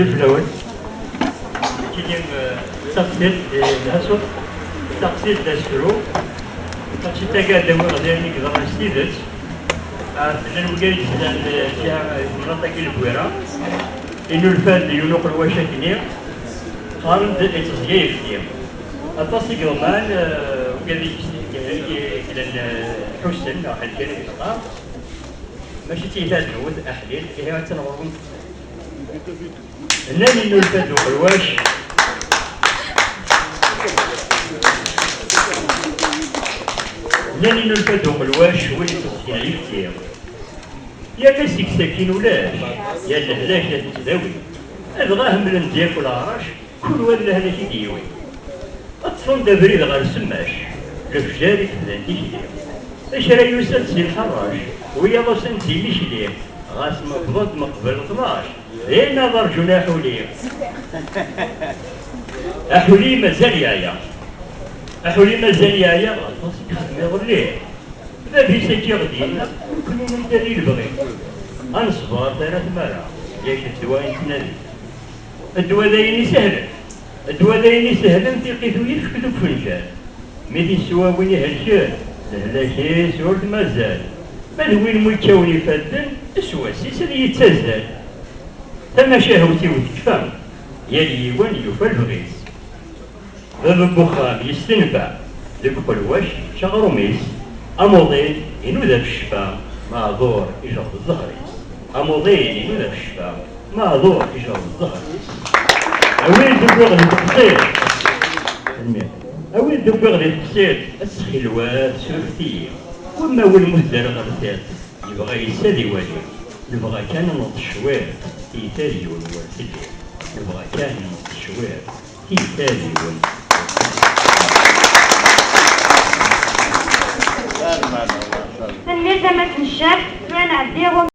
زوج الأول كي تقصير الهسو تقصير داسرو تقصير تقادم غداني كذا ستيدت لأن وقايد فيها مناطق البويرة إنه الفاد ينوق الواشا كنير قارن تزيايف كنير أتصي قرمان وقايد الحسن أو حد كان يقطع ماشي تيفاد نود أحليل هي تنغرون ناني إنه الفاد الواش ناني إنه الفاد الواش هو اللي تسكين كتير يا مسك ساكين ولاش يا الهلاش يا تتداوي أبغاه من النديك والعراش كل ولا هذا كيديوي أطفال دابريد غير سماش الفجاري تبدان تيشلي اش راه يوسف سي الحراش ويا ضوسن سي مشلي غاس مقبض مقبل 12 غير نظر جناح حولي أحولي مازال يايا أحولي مازال يايا غاس يغليه بابي ساكي غدينا كلنا نداري البغي أنصبر ثلاث مرة ياك الدواء يتنادي الدواء دايني سهلا الدواء دايني سهلا تلقيتو يفكدو بفنجان ميدي سوا وين يهلكان لهلا سورت مازال بل وين ميكاوني فادن السواسيس اللي يتزال تما شهوتي وتكفى يا ليوان يوفى البغيس باب البخام يستنفع لبقى الواش شغرو ميس أموضين إنو ذا الشفا معذور يجرد الظهريس أموضين إنو ذا الشفا معذور يجرد الظهريس أوين دبوغ للتقصير أوين دبوغ للتقصير السخلوات سلفتية وما هو المهدر غرتات يبغى يسالي والي يبغى كان نط الشوار يتالي والوالد يبغى كان نط الشوار يتالي والوالد تنمية زمن الشاب فلان عديهم